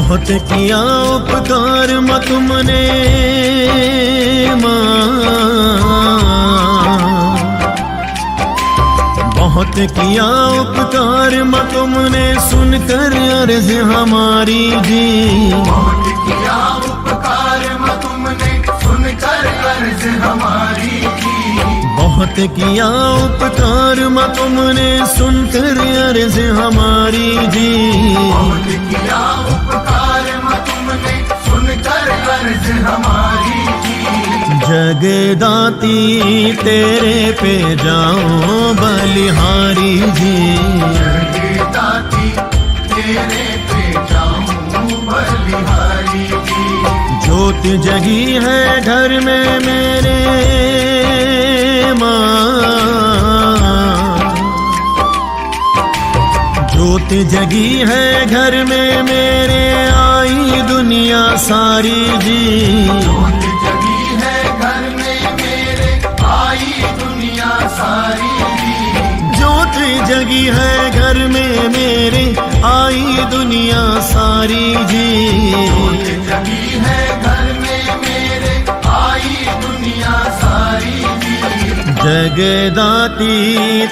बहुत किया उपकार माँ तुमने माँ, बहुत किया उपकार माँ तुमने सुनकर अर्ज हमारी जी। बहुत किया उपकार माँ तुमने सुनकर अर्ज हमारी जी। बहुत किया उपकार माँ तुमने सुनकर अर्ज हमारी जी। बहुत किया उपकार माँ तुमने सुनकर अर्ज हमारी जी। जगदाती तेरे पे जाओ बलिहारी जी। जगदाती तेरे पे जाऊं बलिहारी जी। ज्योत जगी है घर में मेरे माँ, ज्योत जगी है घर में मेरे आई दुनिया सारी जी। ज्योत जगी है घर में मेरे आई दुनिया सारी जी। ज्योत जगी है घर में मेरे आई दुनिया सारी जी। ज्योत जगी है घर में मेरे आई दुनिया सारी जी। जगदाती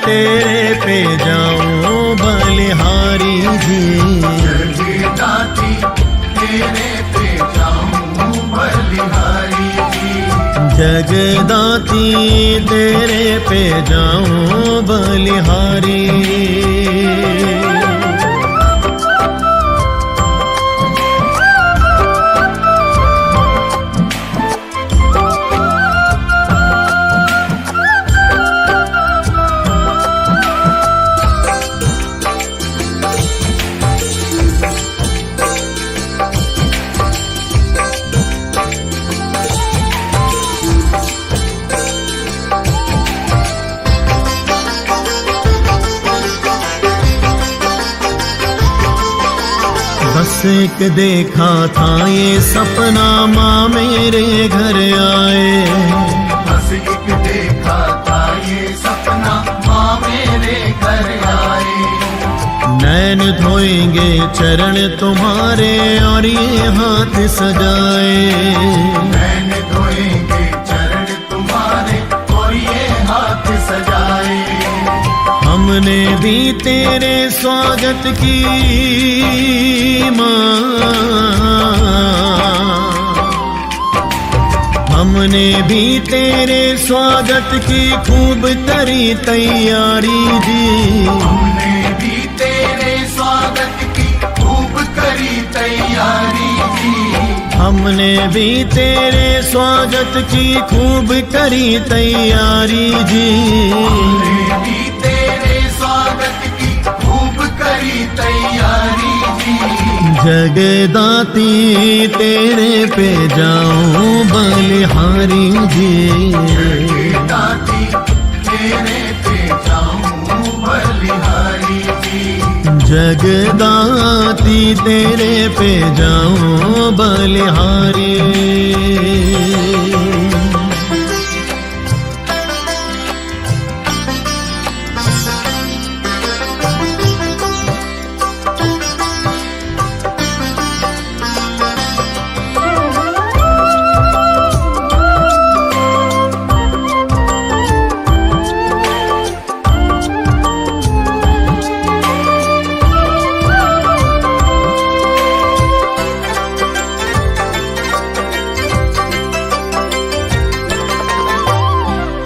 तेरे पे जाऊं बलिहारी जी। जगदाती तेरे पे जाऊं बलिहारी जी। जगदाती तेरे पे जाऊं बलिहारी। बस एक देखा था ये सपना माँ मेरे घर आए। बस एक देखा था ये सपना माँ मेरे घर आए। नैन धोएंगे चरण तुम्हारे और ये हाथ सजाए। नैन धोएंगे चरण तुम्हारे और ये हाथ सजाए। हमने भी तेरे स्वागत की माँ, हमने भी तेरे स्वागत की खूब करी तैयारी जी। हमने भी तेरे स्वागत की खूब करी तैयारी जी। हमने भी तेरे स्वागत की खूब करी तैयारी जी। हमने भी तेरे स्वागत की खूब करी तैयारी जी। जगदाती तेरे पे जाऊं बलिहारी जी। जगदाती तेरे पे जाऊं बलिहारी जी। जगदाती तेरे पे जाऊं बलिहारी।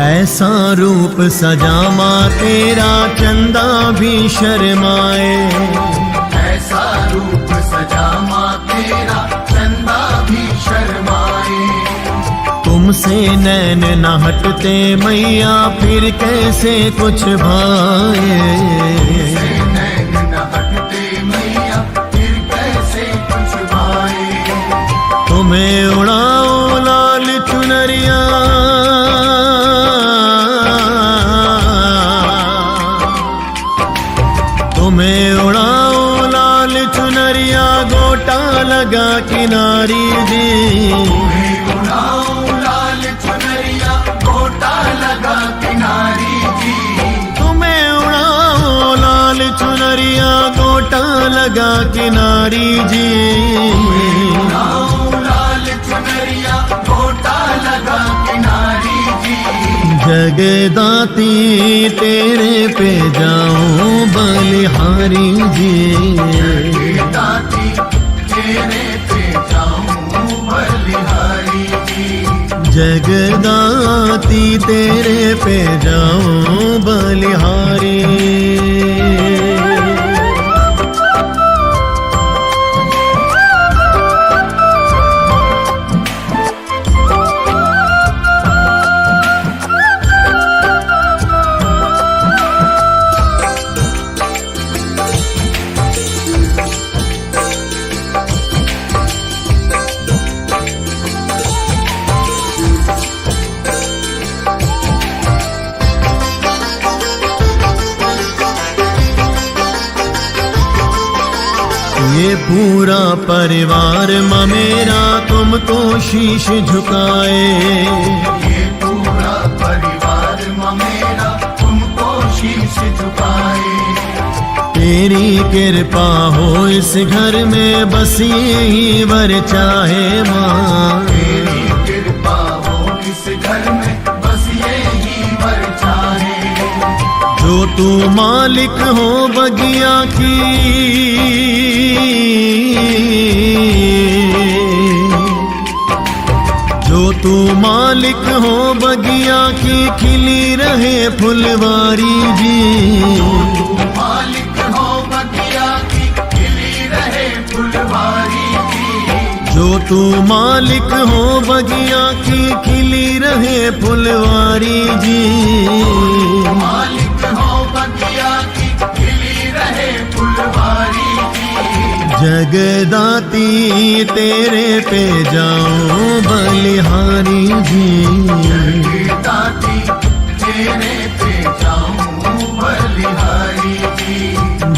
ऐसा रूप सजा माँ तेरा चंदा भी शर्माए। ऐसा रूप सजा माँ तेरा चंदा भी शर्माए। तुमसे नैन न हटते मैया फिर कैसे कुछ भाए। तुमसे नैन न हटते मैया फिर कैसे कुछ भाए। तुम्हें उड़ाओ लाल चुनरिया तुम्हें उड़ाओ लाल चुनरिया गोटा लगा किनारी जी। तुम्हें उड़ाओ लाल चुनरिया गोटा लगा किनारी जी। तुम्हें उड़ाओ लाल चुनरिया गोटा लगा किनारी जी। जगदाती तेरे पे जाऊं बलिहारी जी, जगदाती तेरे पे जाऊं बलिहारी जी, जगदाती तेरे पे जाऊं बलिहारी। ये पूरा परिवार माँ मेरा तुमको शीश झुकाए, ये पूरा परिवार माँ मेरा तुमको शीश झुकाए। तेरी कृपा हो इस घर में बस यही वर चाहे माँ, तेरी कृपा हो इस घर में बस यही वर चाहे। जो तू मालिक हो बगिया की, जो तू मालिक हो बगिया की खिली रहे फुलवारी जी, तू मालिक हो बगिया की खिली रहे फुलवारी जी, जो तू मालिक हो बगिया की खिली रहे फुलवारी जी, मालिक हो बगिया की खिली रहे फुलवारी जी। जगदाती तेरे पे जाऊं बलिहारी जी, जगदाती तेरे पे जाऊं बलिहारी जी,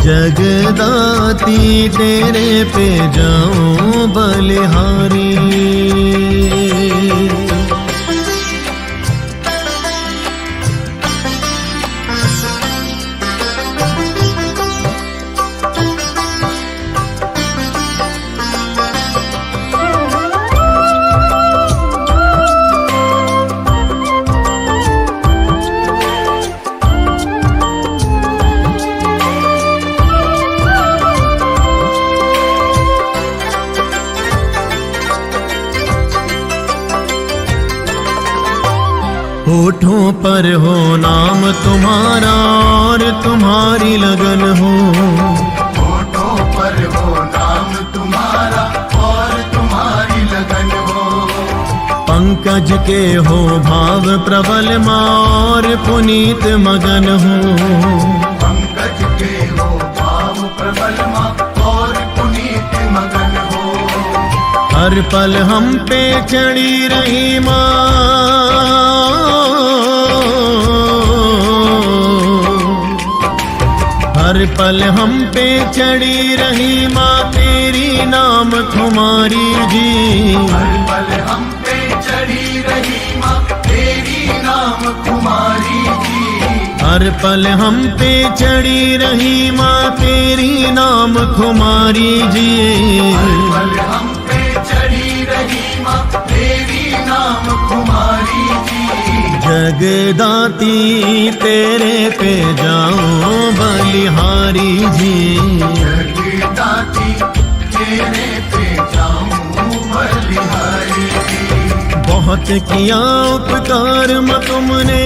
जगदाती तेरे पे जाऊं बलिहारी। होठों पर हो नाम तुम्हारा और तुम्हारी लगन हो, होठों पर हो नाम तुम्हारा और तुम्हारी लगन हो। पंकज के हो भाव प्रबल माँ और पुनीत मगन हो, पंकज के हो भाव प्रबल माँ और पुनीत मगन हो। हर पल हम पे चढ़ी रही माँ, हर पल हम पे चढ़ी रही माँ तेरी नाम खुमारी जी, हर पल हम पे चढ़ी रही माँ तेरी नाम कुमारी जी, हर पल हम पे चढ़ी रही माँ तेरी नाम खुमारी जी, हर पल हम पे चढ़ी रही माँ तेरी नाम कुमारी जी। जगदाती तेरे पे जाऊं बलिहारी जी, जगदाती तेरे पे जाऊं बलिहारी जी। बहुत किया उपकार माँ तुमने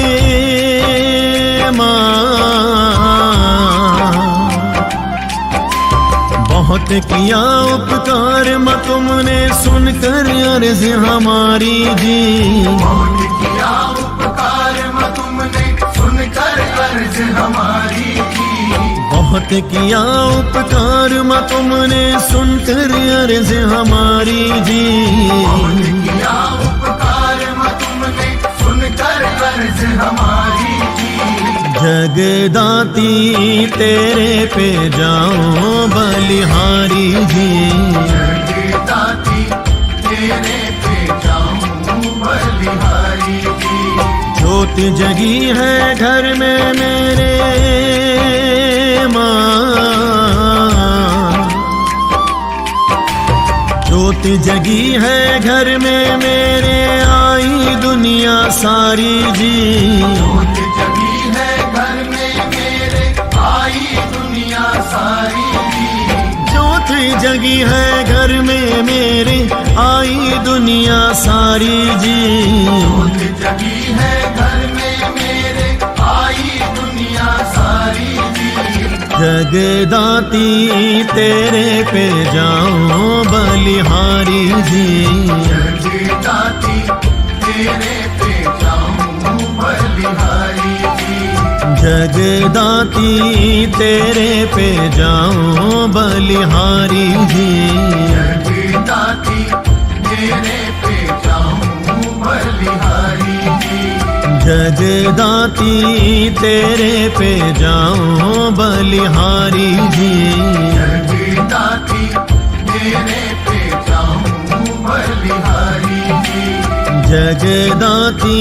माँ, बहुत किया उपकार माँ तुमने सुनकर अर्ज हमारी जी, बहुत किया उपकार माँ तुमने सुनकर अर्ज हमारी जी, बहुत किया उपकार माँ तुमने सुनकर अर्ज हमारी जी, बहुत किया उपकार माँ तुमने सुनकर अर्ज हमारी जी। जगदाती तेरे पे जाऊं बलिहारी जी, जगदाती तेरे पे जाऊं बलिहारी जी। ज्योत जगी है घर में मेरे माँ, ज्योत ज्योति जगी है घर में मेरे, आई दुनिया सारी जी। ज्योत जगी है घर में मेरे, आई दुनिया सारी जी। ज्योति जगी है घर में मेरे, आई दुनिया सारी जी। ज्योत जगी है घर में मेरे, आई दुनिया सारी जी। जगदाती तेरे पे जाऊं बलिहारी जी। जगदाती तेरे पे जाऊं बलिहारी जी। जगदाती तेरे पे जाऊं बलिहारी जी। जगदाती तेरे पे जाऊं बलिहारी जी। जगदाती तेरे पे जाऊं बलिहारी जी। जगदाती तेरे पे जाऊं बलिहारी जी। जगदाती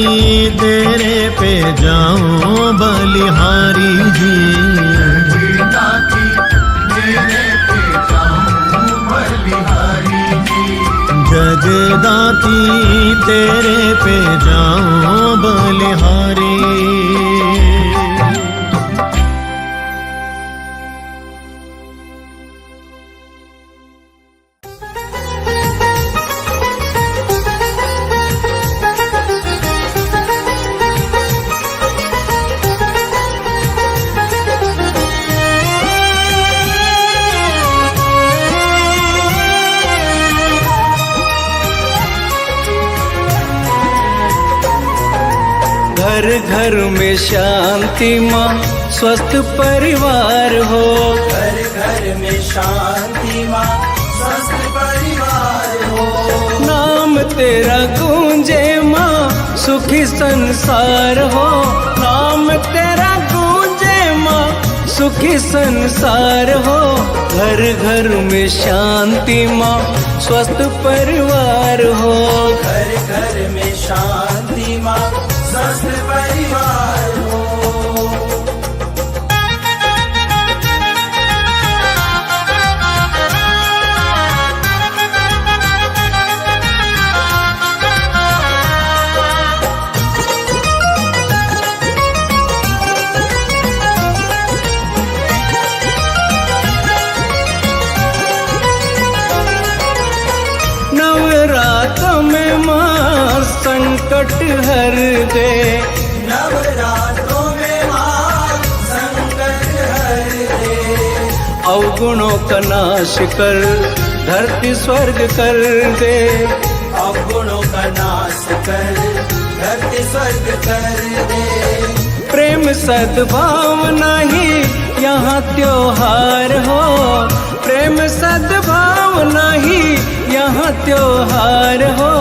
तेरे पे जाऊं बलिहारी जी। जगदाती तेरे पे जाऊं बलिहारी जी। जगदाती तेरे पे जाऊं बलिहारी। घर घर में शांति माँ, स्वस्थ परिवार हो। घर घर में शांति माँ, स्वस्थ परिवार हो। नाम तेरा गूंजे माँ, सुखी संसार हो। नाम तेरा गूंजे माँ, सुखी संसार हो। घर घर में शांति माँ, स्वस्थ परिवार हो। घर घर में शांति माँ, स्वस्थ परिवार हो। नवरात्र में माँ संकट हर दे। नवरात्रों में माँ संकट हर दे। अवगुणों का नाश कर, धरती स्वर्ग कर दे। अवगुणों का नाश कर, धरती स्वर्ग कर दे। प्रेम सद्भावना ही यहाँ त्योहार हो। प्रेम सद्भावना ही यहाँ त्योहार हो।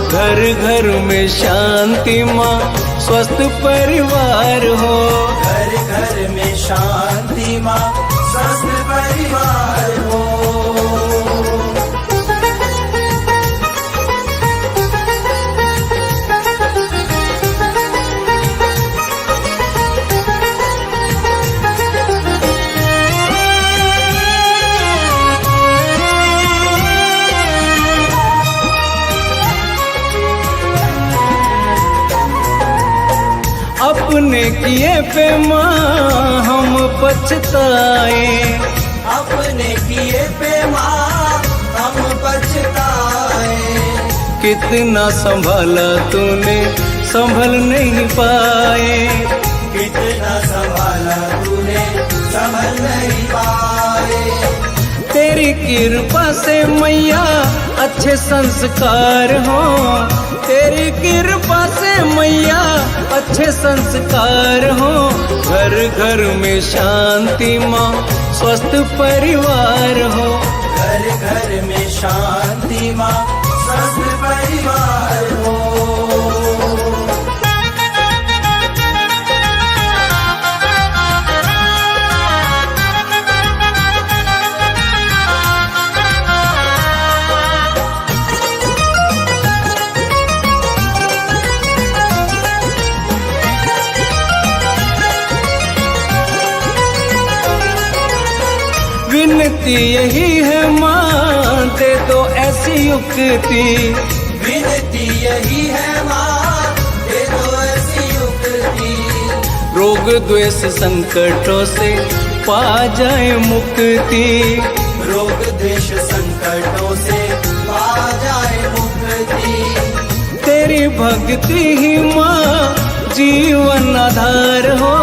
घर घर में शांति माँ, स्वस्थ परिवार हो। घर घर में शांति माँ, स्वस्थ परिवार हो। अपने किए पे माँ हम पछताए। अपने किए पे माँ हम पछताए। कितना संभाला तूने, संभल नहीं पाए। कितना संभाला तूने, संभल नहीं पाए। तेरी कृपा से मैया अच्छे संस्कार हो। तेरी कृपा से मैया अच्छे संस्कार हो। घर घर में शांति माँ, स्वस्थ परिवार हो। घर घर में शांति माँ, स्वस्थ परिवार हो। विनती यही है माँ, दे दो ऐसी युक्ति, विनती यही है माँ, दे दो ऐसी युक्ति। रोग द्वेष संकटों से पा जाए मुक्ति, रोग द्वेष संकटों से पा जाए मुक्ति। तेरी भक्ति ही माँ जीवन आधार हो,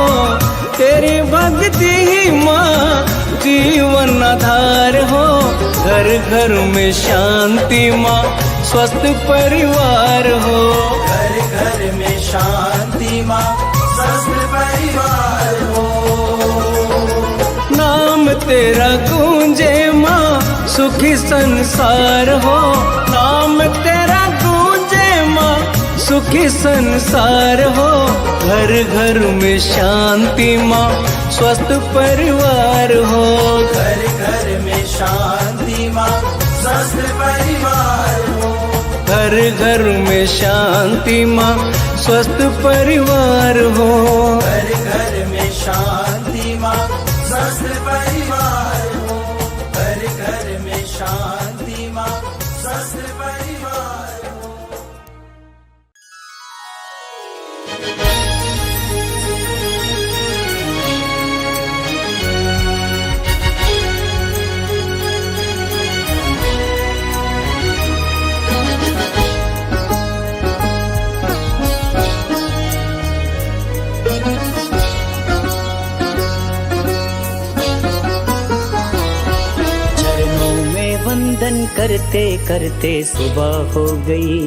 तेरी भक्ति ही माँ जीवन आधार हो। घर घर में शांति माँ स्वस्थ परिवार हो, घर घर में शांति माँ स्वस्थ परिवार हो। नाम तेरा गूंजे माँ सुखी संसार हो, नाम तेरा गूंजे माँ सुखी संसार हो। घर घर में शांति माँ स्वस्थ परिवार हो, घर घर में शांति माँ स्वस्थ परिवार हो। घर घर में शांति माँ स्वस्थ परिवार हो। घर घर में शांति माँ स्वस्थ परिवार हो। घर घर में शांति माँ स्वस्थ परिवार हो। वंदन करते करते सुबह हो गई,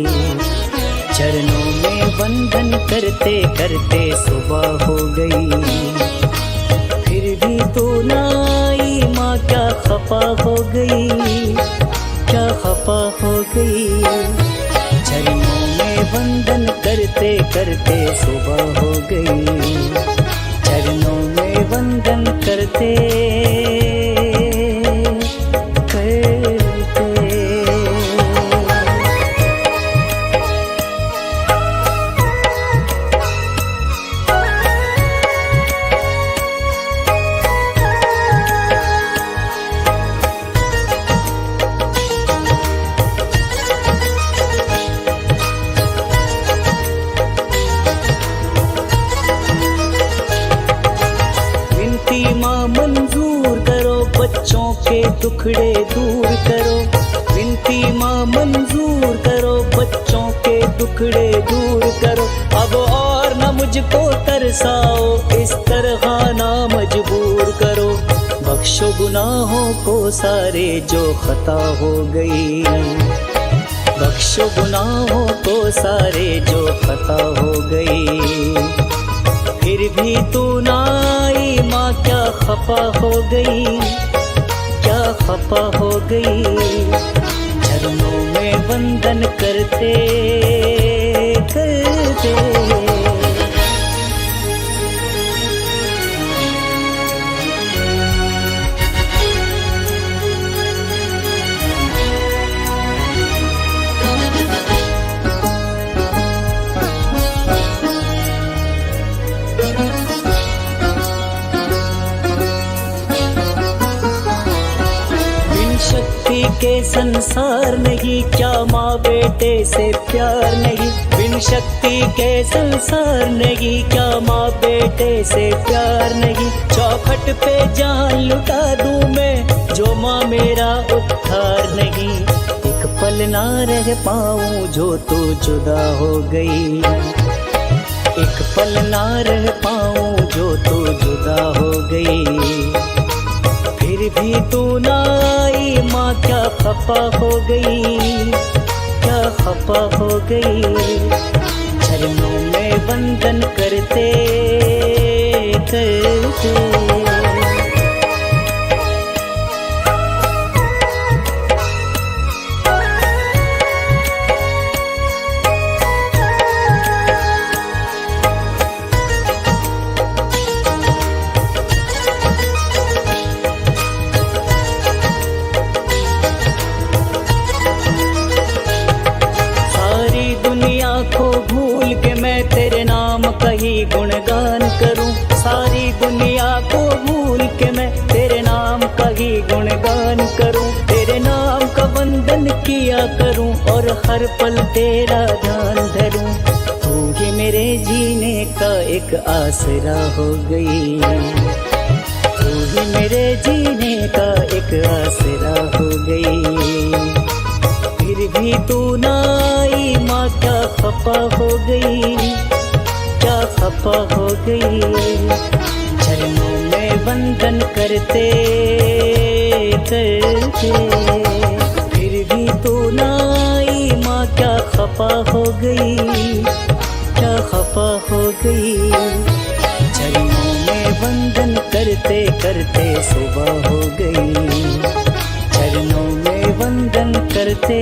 चरणों में वंदन करते करते सुबह हो गई। फिर भी तू ना आई माँ, क्या खफा हो गई, क्या खफा हो गई। चरणों में वंदन करते करते सुबह हो गई, चरणों में वंदन करते बच्चों के दुखड़े दूर करो। विनती माँ मंजूर करो, बच्चों के दुखड़े दूर करो। अब और न मुझको तरसाओ, इस तरह ना मजबूर करो। बख्शो गुनाहों को सारे जो खता हो गई, बख्शो गुनाहों को सारे जो खता हो गई। फिर भी तू ना आई माँ, क्या खफा हो गई, क्या खफा हो गई। चरणों में वंदन करते करते के संसार नहीं, क्या माँ बेटे से प्यार नहीं। बिन शक्ति के संसार नहीं, क्या माँ बेटे से प्यार नहीं। चौखट पे जान लुटा दूं मैं, जो माँ मेरा उद्धार नहीं। एक पल ना रह पाऊं जो तू जुदा हो गई, एक पल ना रह पाऊं जो तू जुदा हो गई। फिर भी तू ना आई माँ, क्या खफा हो गई, क्या खफा हो गई। चरणों में वंदन करते करते गुणगान करूं। सारी दुनिया को भूल और हर पल तेरा ध्यान धरूं। तू ही मेरे जीने का एक आसरा हो गई, तू ही मेरे जीने का एक आसरा हो गई। फिर भी तू ना आई माँ, क्या खफा हो गई, क्या खफा हो गई। चरणों में वंदन करते करते फिर भी तू ना आई माँ, क्या खफा हो गई, क्या खफा हो गई। चरणों में वंदन करते करते सुबह हो गई, चरणों में वंदन करते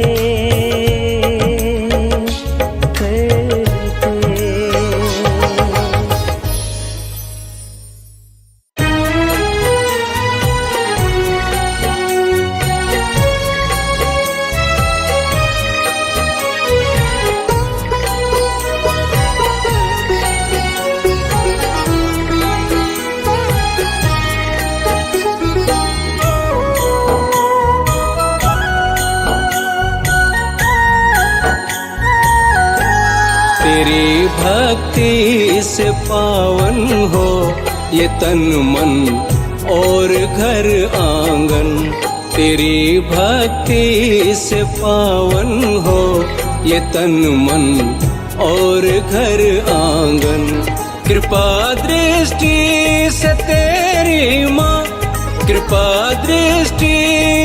तेरी भक्ति से पावन हो ये तन मन और घर आंगन। तेरी भक्ति से पावन हो ये तन मन और घर आंगन। कृपा दृष्टि से तेरी माँ, कृपा दृष्टि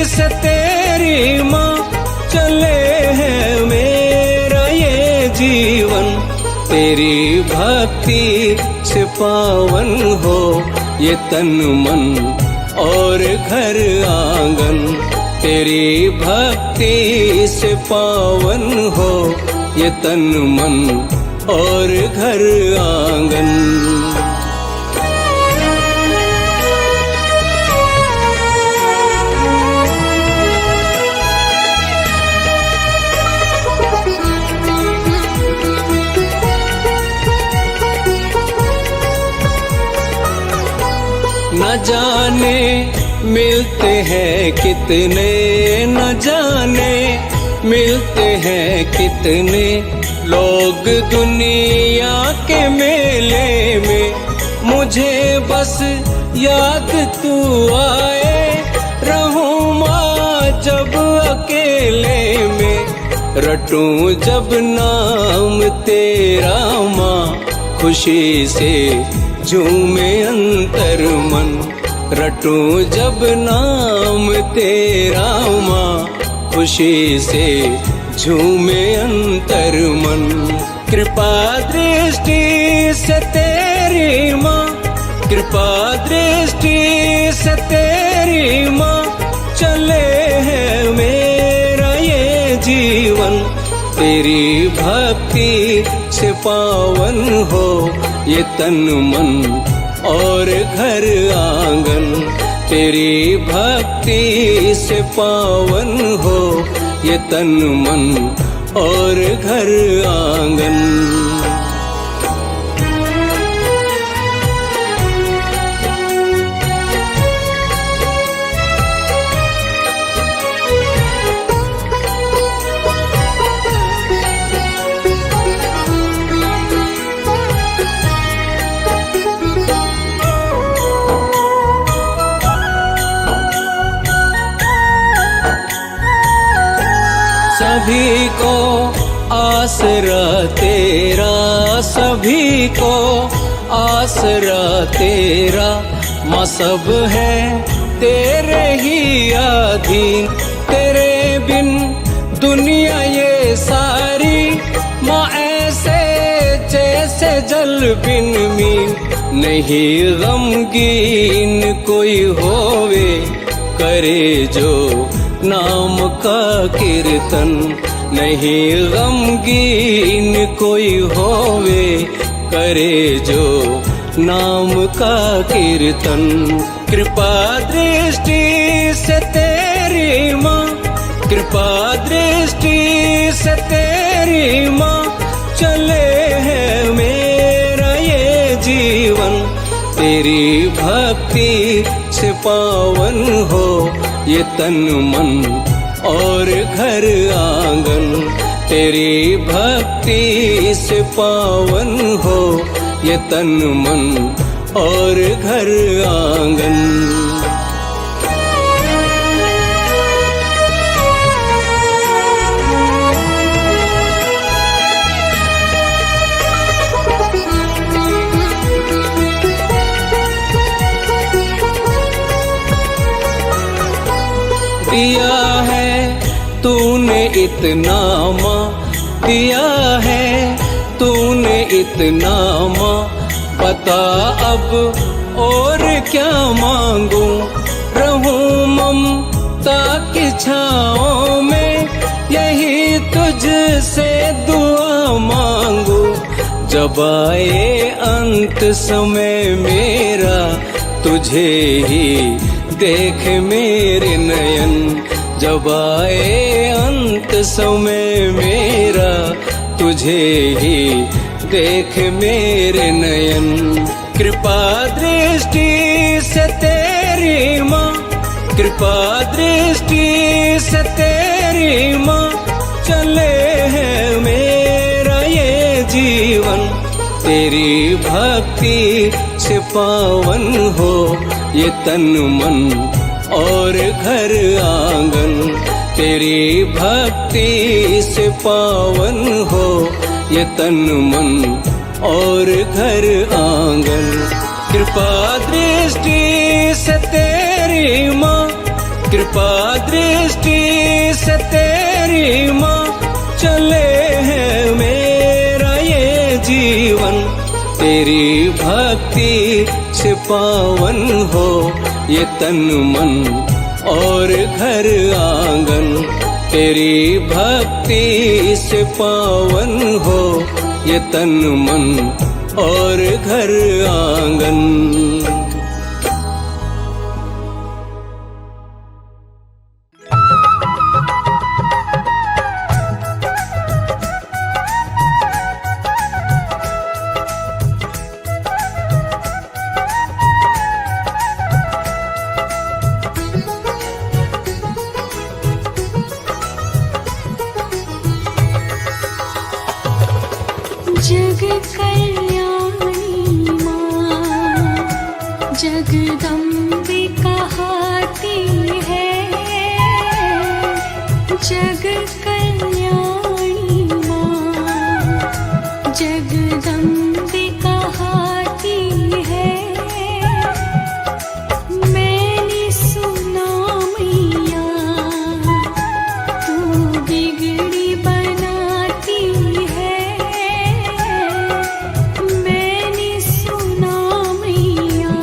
से तेरी माँ, चले हैं मेरा ये जीवन। तेरी भक्ति से पावन हो ये तन मन और घर आंगन। तेरी भक्ति से पावन हो ये तन मन और घर आंगन। न जाने मिलते हैं कितने, न जाने मिलते हैं कितने लोग दुनिया के मेले में। मुझे बस याद तू आए, रहूं माँ जब अकेले में। रटूं जब नाम तेरा माँ, खुशी से झूमे अंतर मन। रटूं जब नाम तेरा माँ, खुशी से झूमे अंतर मन। कृपा दृष्टि से तेरी माँ, कृपा दृष्टि से तेरी माँ, चले हैं मेरा ये जीवन। तेरी भक्ति से पावन हो ये तन मन और घर आंगन। तेरी भक्ति से पावन हो ये तन मन और घर आंगन। सभी को आसरा तेरा, सभी को आसरा तेरा। माँ सब है तेरे ही अधीन, तेरे बिन दुनिया ये सारी। माँ ऐसे जैसे जल बिन मीन, नहीं गमगीन कोई होवे, करे जो नाम का कीर्तन। नहीं गमगीन कोई होवे, करे जो नाम का कीर्तन। कृपा दृष्टि से तेरी माँ, कृपा दृष्टि से तेरी माँ, चले हैं मेरा ये जीवन। तेरी भक्ति से पावन हो ये तन मन और घर आंगन। तेरी भक्ति से पावन हो ये तन मन और घर आंगन। दिया है तूने इतना माँ, दिया है तूने इतना माँ, बता अब और क्या मांगू। रहूं ममता की छाँव में, यही तुझसे दुआ मांगू। जब आए अंत समय मेरा, तुझे ही देख मेरे नयन। जब आए अंत समय मेरा, तुझे ही देख मेरे नयन। कृपा दृष्टि से तेरी माँ, कृपा दृष्टि से तेरी माँ, चले है मेरा ये जीवन। तेरी भक्ति से पावन हो ये तन मन और घर आंगन। तेरी भक्ति से पावन हो ये तन मन और घर आंगन। कृपा दृष्टि से तेरी माँ, कृपा दृष्टि से तेरी माँ, चले है मेरा ये जीवन। तेरी भक्ति से पावन हो ये तन मन और घर आंगन। तेरी भक्ति से पावन हो ये तन मन और घर आंगन। जग कल्याणी माँ, जगदम्बे कहाती है। जग कल्याणी माँ, जगदम्बे कहाती है। मैंने सुना मैया तू बिगड़ी बनाती है। मैंने सुना मैया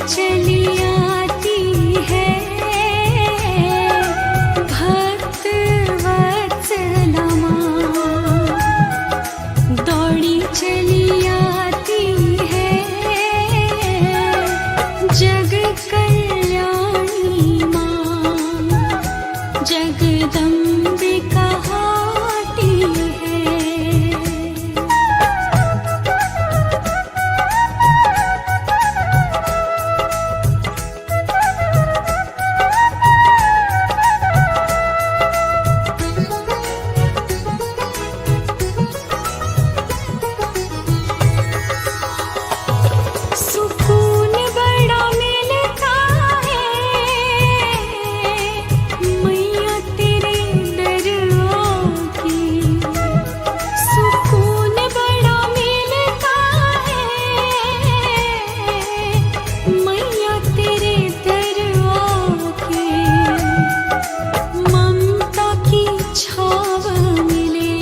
चली आती है भक्त वत्सला माँ, दौड़ी चली आती है जग कल्याणी माँ, जगदम्बिका हाटी है। सुकून बड़ा मिलता है मैया तेरे दर आके, सुकून बड़ा मिलता है मैया तेरे दर आके, ममता की छाव मिले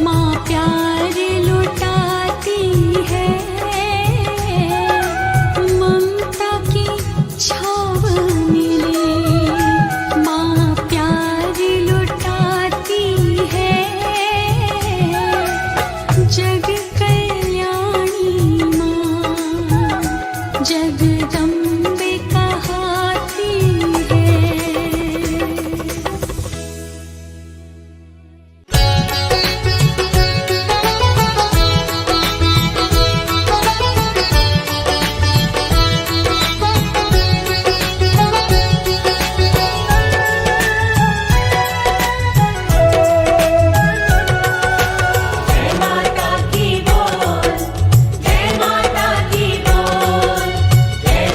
माँ प्यार लुटाती है, ममता की छाव मिले माँ प्यार लुटाती है, जग कल्याणी माँ, जगदम्बिका हाती है। जय माता की बोल, जय माता की बोल, जय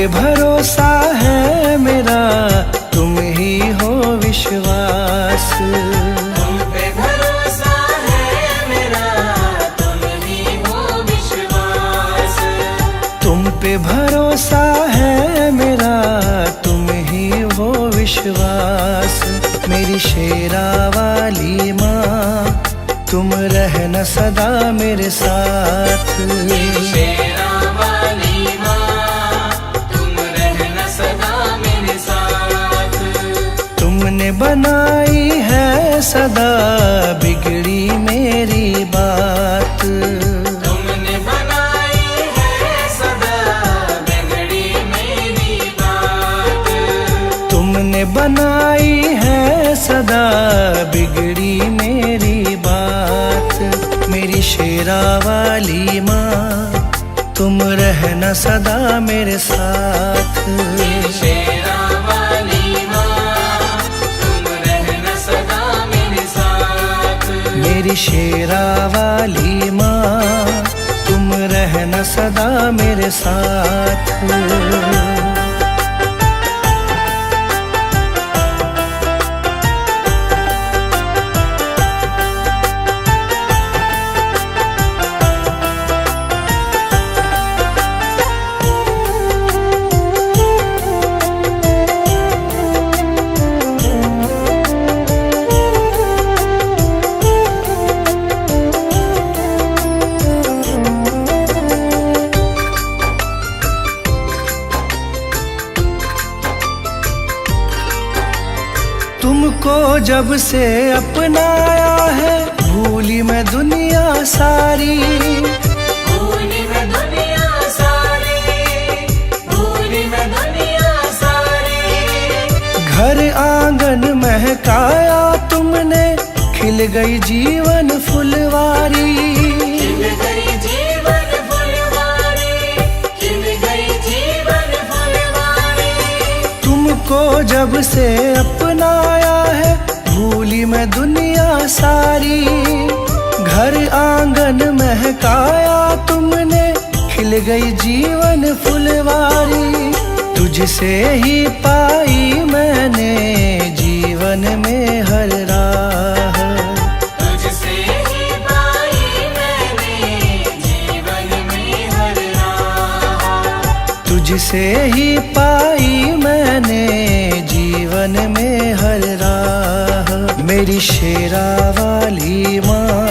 भरोसा है मेरा, तुम ही हो विश्वास। तुम पे भरोसा है मेरा, तुम ही हो विश्वास। तुम पे भरोसा है मेरा, तुम ही हो विश्वास। मेरी शेरा वाली माँ, तुम रहना सदा मेरे साथ। शेरा वाली माँ, तुम रहना सदा मेरे साथ। तुमने बनाई है सदा बिगड़ी मेरी बात। तुमने बनाई है सदा बिगड़ी मेरी बात। तुमने बनाई है सदा बिगड़ी मेरी बात। मेरी शेरा वाली माँ, तुम रहना सदा मेरे साथ। शेरा वाली माँ, तुम रहना सदा मेरे साथ। मेरी शेरा वाली माँ, तुम रहना सदा मेरे साथ। तुमको जब से अपनाया है, भूली मैं दुनिया सारी। भूली मैं दुनिया सारी, भूली मैं दुनिया सारी। घर आंगन महकाया तुमने, खिल गई जीवन फुलवारी। खिल गई जीवन फुलवारी, खिल गई जीवन फुलवारी। तुमको जब से अपनाया है, भूली मैं दुनिया सारी। घर आंगन महकाया तुमने, खिल गई जीवन फुलवारी। तुझसे ही पाई मैंने जीवन में हर राह। तुझसे ही पाई मैंने जीवन में हर राह। तुझसे ही पाई मैंने जीवन में हर राह। मेरी शेरा वाली माँ,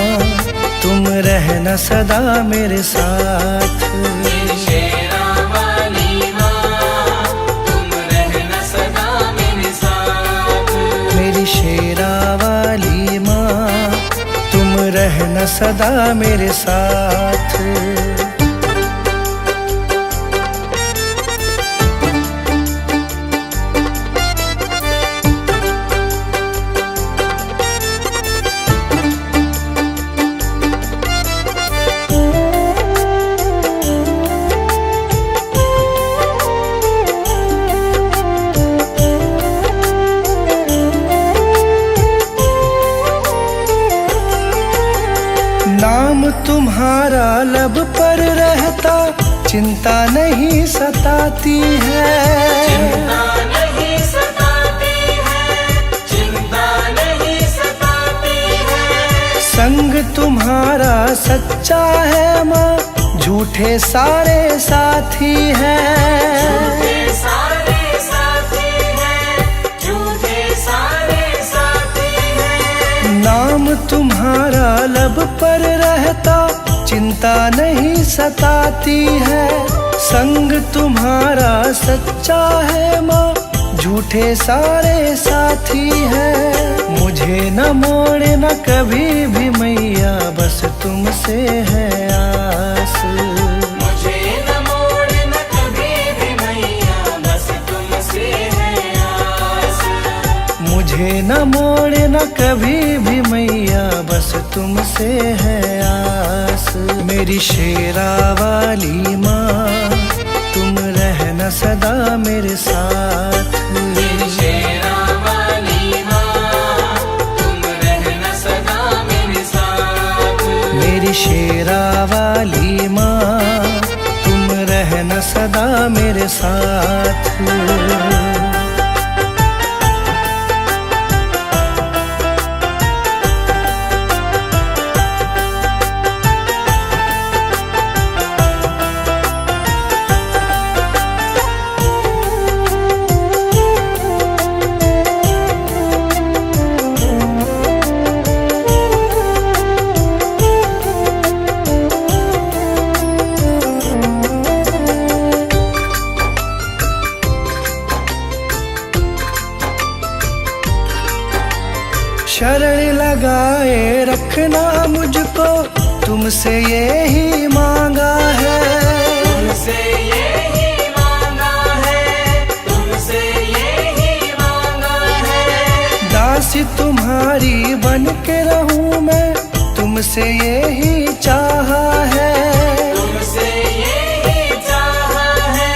तुम रहना सदा मेरे साथ। शेरा वाली माँ, तुम रहना सदा मेरे साथ। मेरी शेरा वाली माँ, तुम रहना सदा मेरे साथ। नाम तुम्हारा लब पर रहता, चिंता नहीं सताती है। चिंता नहीं सताती है, चिंता नहीं सताती है। संग तुम्हारा सच्चा है माँ, झूठे सारे साथी हैं। झूठे सारे साथी हैं, झूठे सारे साथी हैं। नाम तुम्हारा लब पर रहता, चिंता नहीं सताती है। संग तुम्हारा सच्चा है माँ, झूठे सारे साथी हैं। मुझे न मोड़ना कभी भी मैया, बस तुमसे है आस। मुझे न मोड़ना कभी भी मैया, बस तुमसे है आस। मुझे न मोड़ना कभी भी मैया, बस तुमसे है आस। मेरी शेरा वाली माँ, तुम रहना सदा मेरे साथ। शेरा वाली माँ, तुम रहना सदा मेरे साथ। मेरी शेरा वाली माँ, तुम रहना रहना सदा मेरे साथ। शरण लगाए रखना मुझको, तुमसे यही मांगा है। तुमसे यही मांगा है, तुमसे यही मांगा है। दासी तुम्हारी बन के रहूं मैं, तुमसे यही चाहा है। तुमसे यही चाहा है,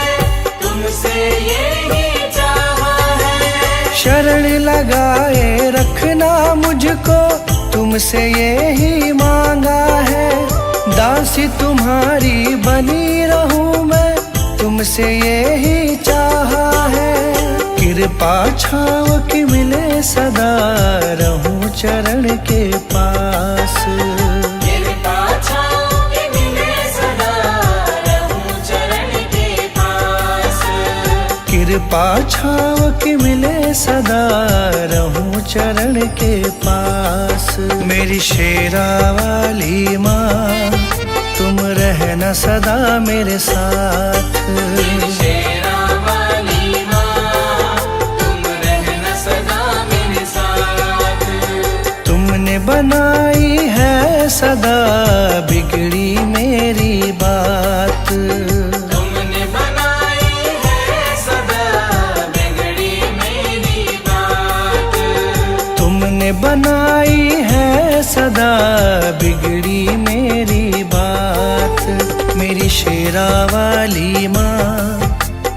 तुमसे यही चाहा है। शरण लगाए रखना मुझको, तुमसे यही मांगा है। दासी तुम्हारी बनी रहूं मैं, तुमसे यही चाहा है। कृपा छाव की मिले सदा, रहूं चरण के पास। कृपा छाव की मिले सदा, रहूं चरण के पास। कृपा छाव की मिले सदा, रहूं चरण के पास। मेरी शेरा वाली माँ, तुम रहना सदा मेरे साथ। शेरा वाली माँ, तुम रहना सदा मेरे साथ। तुमने बनाई है सदा बिगड़ी मेरी बात। तुमने बनाई है सदा बिगड़ी मेरी बात। तुमने बनाई है सदा बिगड़ी मेरी बात। मेरी शेरा वाली माँ,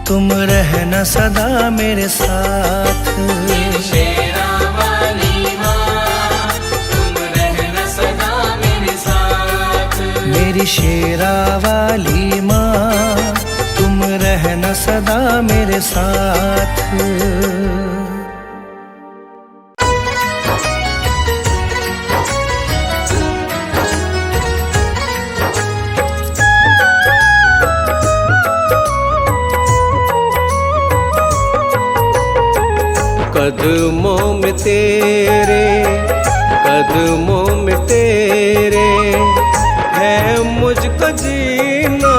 तुम रहना सदा मेरे साथ। शेरा वाली माँ, तुम रहना सदा मेरे साथ। मेरी शेरा वाली माँ, तुम रहना सदा मेरे साथ। कदमों में तेरे, कदमों में तेरे है मुझको जीना,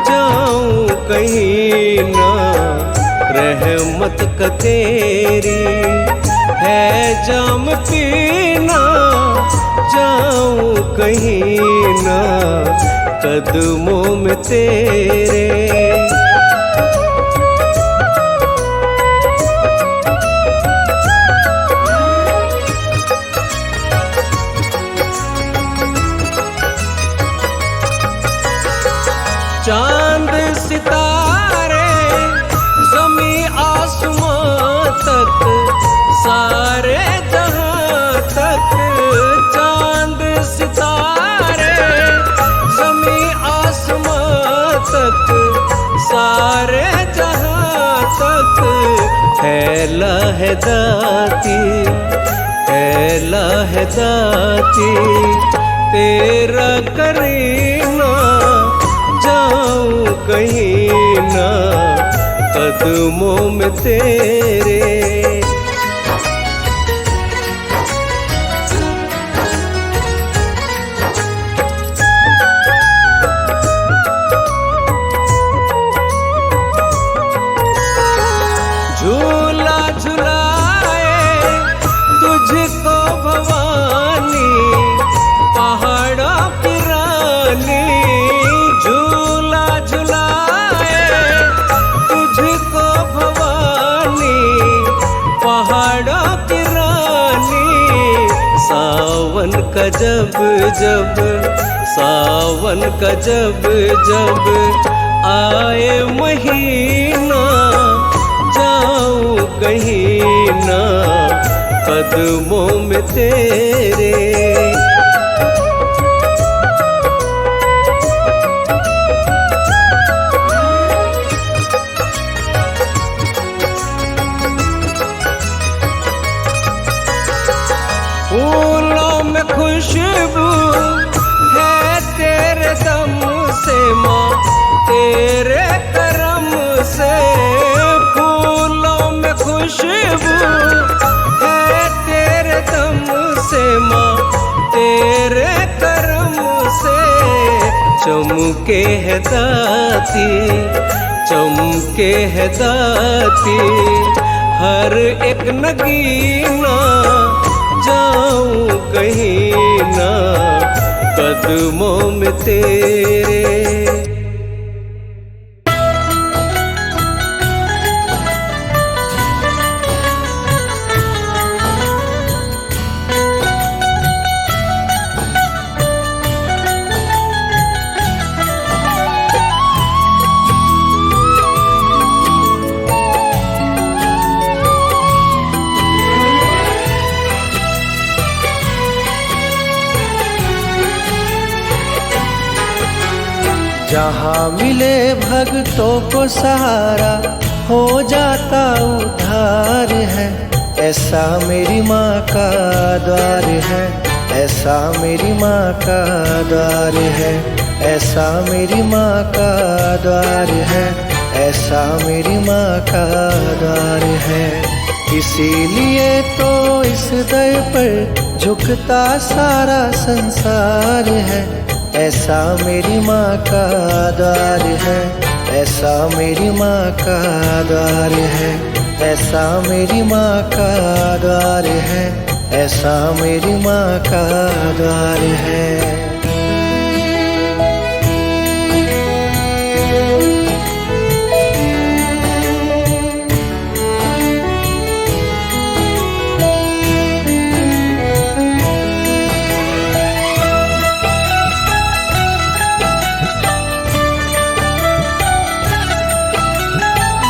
जाऊं कहीं ना। रहमत का तेरी है जाम पीना, जाऊं कहीं ना। कदमों में तेरे चांद सितारे ज़मी आसमां तक, सारे जहां तक। चांद सितारे ज़मी आसमां तक, सारे जहां तक। है लहदाती, है लहदाती तेरा करीना, जाऊं कहीं ना। कदमों में तेरे झूला झुलाए तुझको भवानी, पहाड़ों की रानी। झूला झुलाए तुझको भवानी, पहाड़ों की रानी। सावन का जब जब, सावन का जब जब आए महीना, जाऊं कहीं ना। कदमों में तेरे चमके है दाती, चमके है दाती, हर एक नगीना जाऊं कहीं ना कदमों में तेरे। जहाँ मिले भक्तों को सहारा हो जाता उद्धार है, ऐसा मेरी माँ का द्वार है, ऐसा मेरी माँ का द्वार है, ऐसा मेरी माँ का द्वार है, ऐसा मेरी माँ का द्वार है। इसीलिए तो इस दर पर झुकता सारा संसार है, ऐसा मेरी माँ का द्वार है, ऐसा मेरी माँ का द्वार है, ऐसा मेरी माँ का द्वार है, ऐसा मेरी माँ का द्वार है।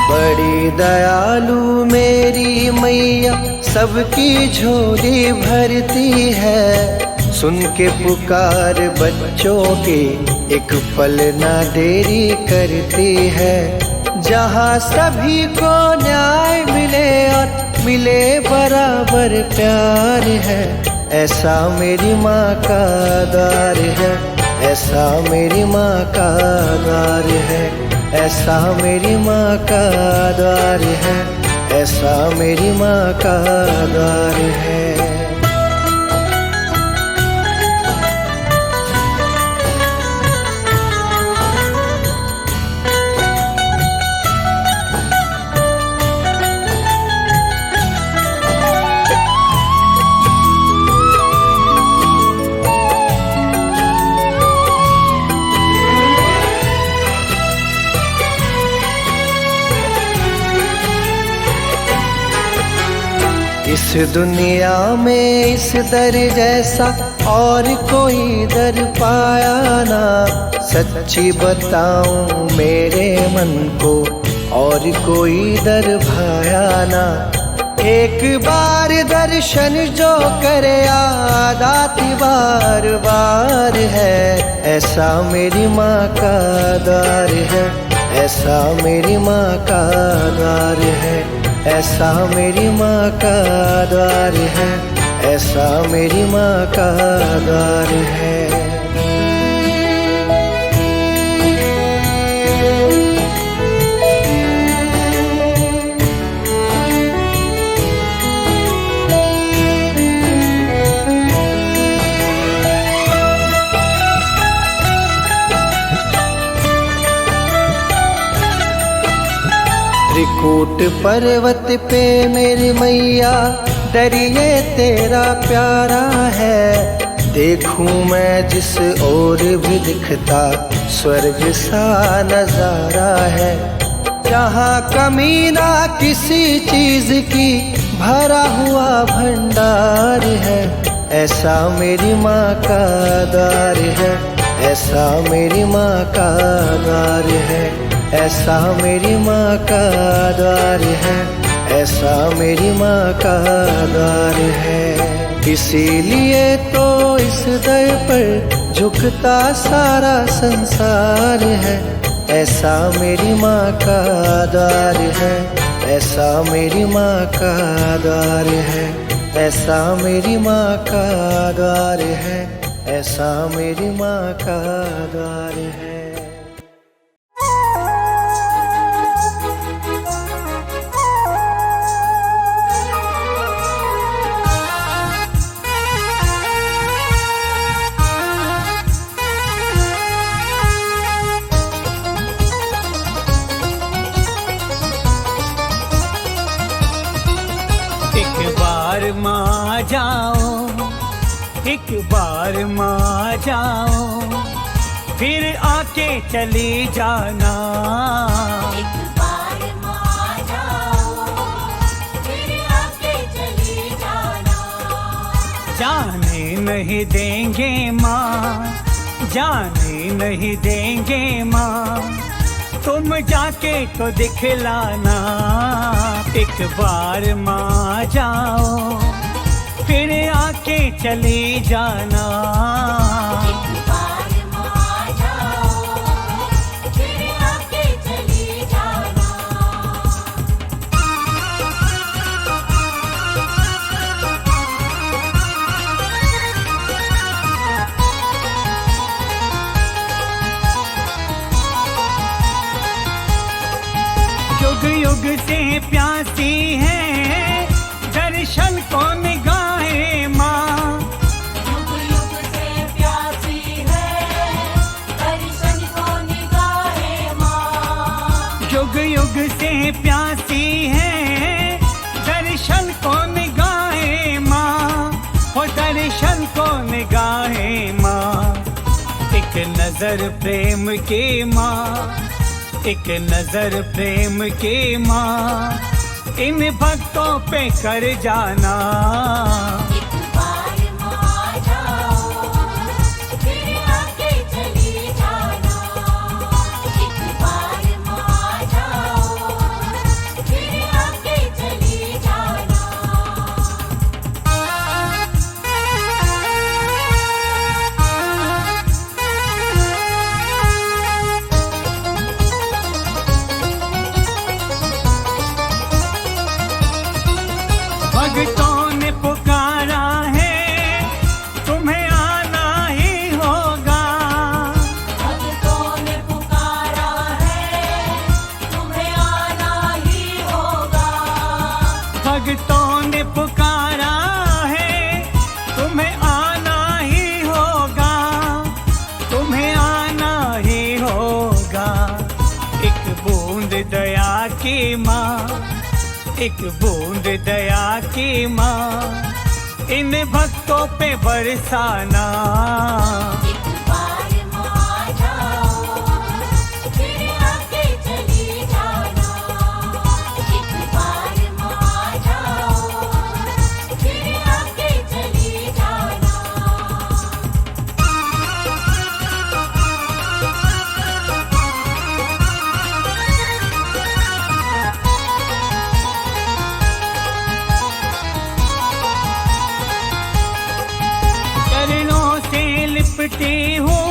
बड़ी दयालु मेरी मैया सबकी झोली भरती है, सुन के पुकार बच्चों के एक पल ना देरी करती है। जहाँ सभी को न्याय मिले और मिले बराबर प्यार है, ऐसा मेरी माँ का द्वार है, ऐसा मेरी माँ का द्वार है, ऐसा मेरी माँ का द्वार है, ऐसा मेरी माँ का द्वार है। इस दुनिया में इस दर जैसा और कोई दर पाया ना, सच्ची बताऊं मेरे मन को और कोई दर भाया ना। एक बार दर्शन जो करे याद आती बार बार है, ऐसा मेरी माँ का द्वार है, ऐसा मेरी माँ का द्वार है, ऐसा मेरी माँ का द्वार है, ऐसा मेरी माँ का द्वार है। त्रिकूट पर्वत पे मेरी मैया दरिए तेरा प्यारा है, देखूं मैं जिस ओर भी दिखता स्वर्ग सा नजारा है। जहाँ कमी ना किसी चीज की भरा हुआ भंडार है, ऐसा मेरी माँ का द्वार है, ऐसा मेरी माँ का द्वार है, ऐसा मेरी माँ का द्वार है, ऐसा मेरी माँ का द्वार है। इसीलिए तो इस दर पर झुकता सारा संसार है, ऐसा मेरी माँ का द्वार है, ऐसा मेरी माँ का द्वार है, ऐसा मेरी माँ का द्वार है, ऐसा मेरी माँ का द्वार है। एक बार माँ जाओ फिर आके चली जाना। एक बार माँ जाओ फिर आके चली जाना। जाने नहीं देंगे माँ, जाने नहीं देंगे माँ, तुम जाके तो दिखलाना। एक बार माँ जाओ फिर आके चली जाना। एक बार माँ जाओ फिर आके चली जाना। युग युग से प्यासी है दर्शन को निगाहे माँ। युग युग से प्यासी है दर्शन को निगाहे माँ। युग युग से प्यासी है दर्शन को निगाहे माँ। हो दर्शन को निगाहे माँ। एक नजर प्रेम की माँ, एक नजर प्रेम की माँ, इन भक्तों पे कर जाना। एक बार माँ जाओ फिर आके चली जाना। एक बार माँ जाओ फिर आके चली जाना। भक्तों ने पुकारा है तुम्हें आना ही होगा। भक्तों ने पुकारा है तुम्हें आना ही होगा। भक्तों ने पुकारा है तुम्हें आना ही होगा। तुम्हें आना ही होगा। एक बूंद दया की माँ, एक बूंद दया की माँ, इन भक्तों पे बरसाना। एक बार माँ जाओ फिर आके चली जाना। एक बार माँ जाओ फिर आके चली जाना। चरणों से लिपटी हूँ,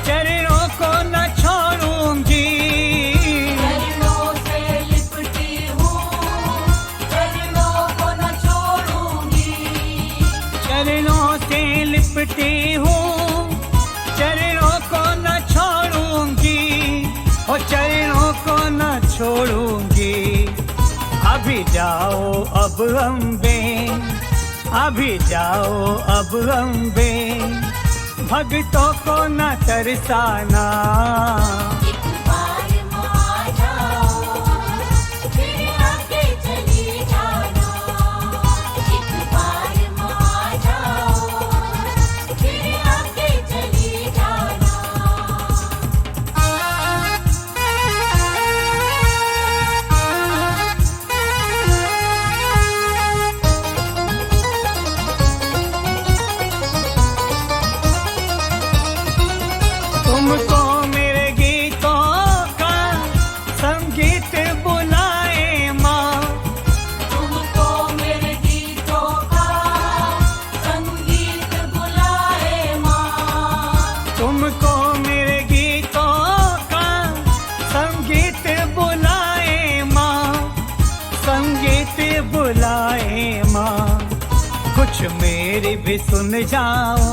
चरणों को न छोड़ूंगी। चरणों से लिपटी हूँ चरणों को न छोड़ूंगी। चरणों से लिपटी हूँ, चरणों को न छोड़ूंगी। ओ चरणों को न छोड़ूंगी। अभी जाओ अब अम्बे, अभी जाओ अब अम्बे, भक्तों को न तरसाना। एक बार माँ जाओ फिर आके चली जाना। एक बार माँ जाओ फिर आके चली जाना। तुमको मेरे गीतों का संगीत बुलाए माँ। तुमको मेरे गीतों का संगीत बुलाए माँ। तुमको मेरे गीतों का संगीत बुलाए माँ, संगीत बुलाए माँ। कुछ मेरी भी सुन जाओ,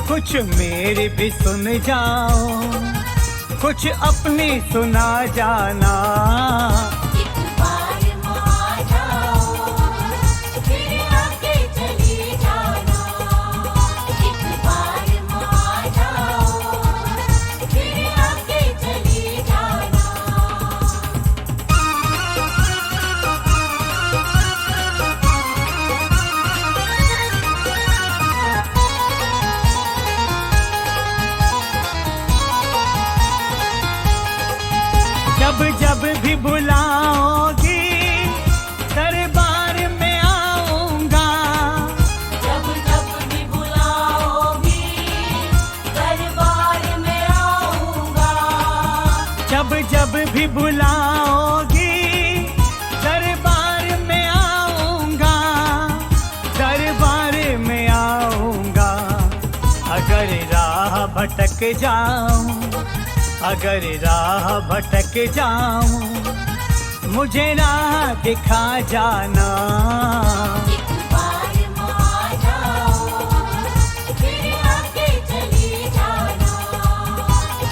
कुछ मेरी भी सुन जाओ, कुछ अपनी सुना जाना। एक बार माँ जाओ फिर आके चली जाना। एक बार माँ जाओ फिर आके चली जाना। जाऊं, अगर राह भटक जाऊं, मुझे राह दिखा जाना। एक बार आ जाओ, फिर आगे चले जाना।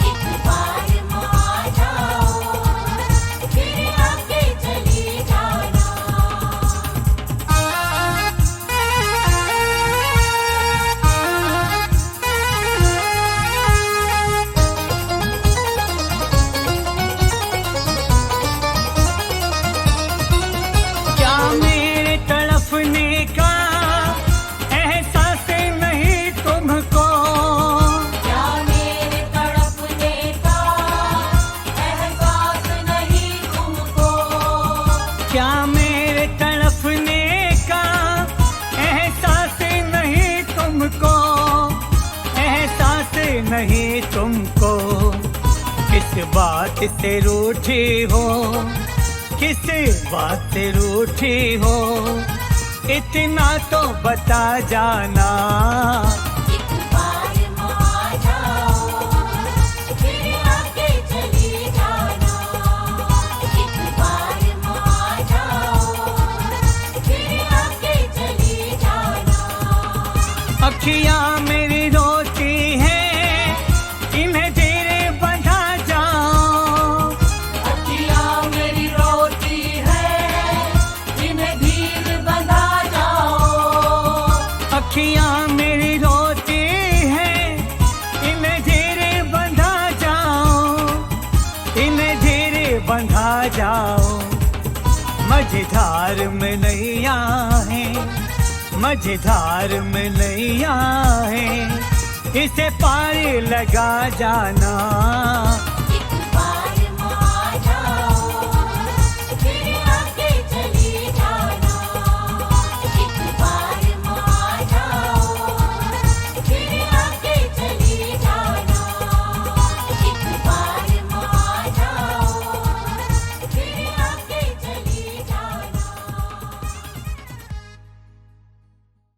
एक बार आ जाओ, फिर आगे चले जाना। क्या मेरे तड़पने का एहसास नहीं तुमको? क्या मेरे तड़पने का एहसास नहीं तुमको? क्या मेरे तड़पने का एहसास नहीं तुमको? एहसास नहीं तुमको? किस बात से रूठी हो, किस बात से रूठी हो, इतना तो बता जाना। एक बार आ जाओ, फिर आगे चले जाना। एक बार आ जाओ, फिर आगे चले जाना। अखियाँ मेरी रोती हैं, इन्हें धीरे बंधा जाओ। अखियाँ मेरी रोती है, इन्हें धीरे बंधा जाओ। अखियाँ मेरी रोती हैं, इन्हें धीरे बंधा जाओ, इन्हें धीरे बंधा जाओ। मझधार में नैया है, मझधार में नैया है, इसे पार लगा जाना।